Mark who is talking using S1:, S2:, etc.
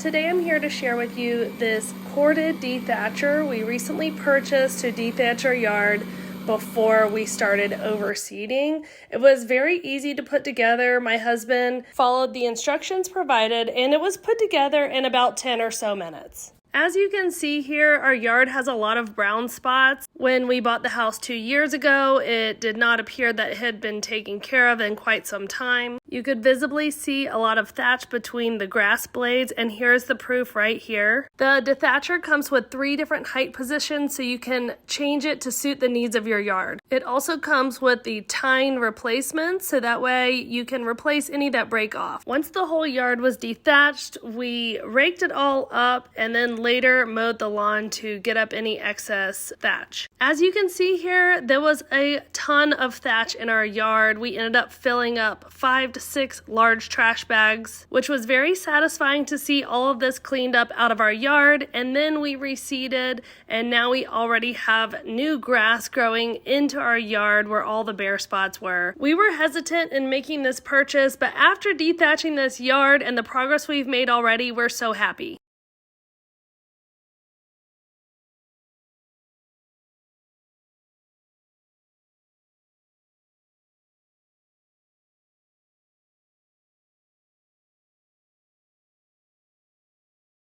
S1: Today I'm here to share with you this Corded Dethatcher we recently purchased to dethatch our yard before we started overseeding. It was very easy to put together. My husband followed the instructions provided and it was put together in about 10 or so minutes. As you can see here, our yard has a lot of brown spots. When we bought the house 2 years ago, it did not appear that it had been taken care of in quite some time. You could visibly see a lot of thatch between the grass blades, and here's the proof right here. The Dethatcher comes with 3 different height positions, so you can change it to suit the needs of your yard. It also comes with the tine replacements, so that way you can replace any that break off. Once the whole yard was dethatched, we raked it all up and then later mowed the lawn to get up any excess thatch. As you can see here, there was a ton of thatch in our yard. We ended up filling up 5 to 6 large trash bags, which was very satisfying to see all of this cleaned up out of our yard. And then we reseeded, and now we already have new grass growing into our yard where all the bare spots were. We were hesitant in making this purchase, but after dethatching this yard and the progress we've made already, we're so happy.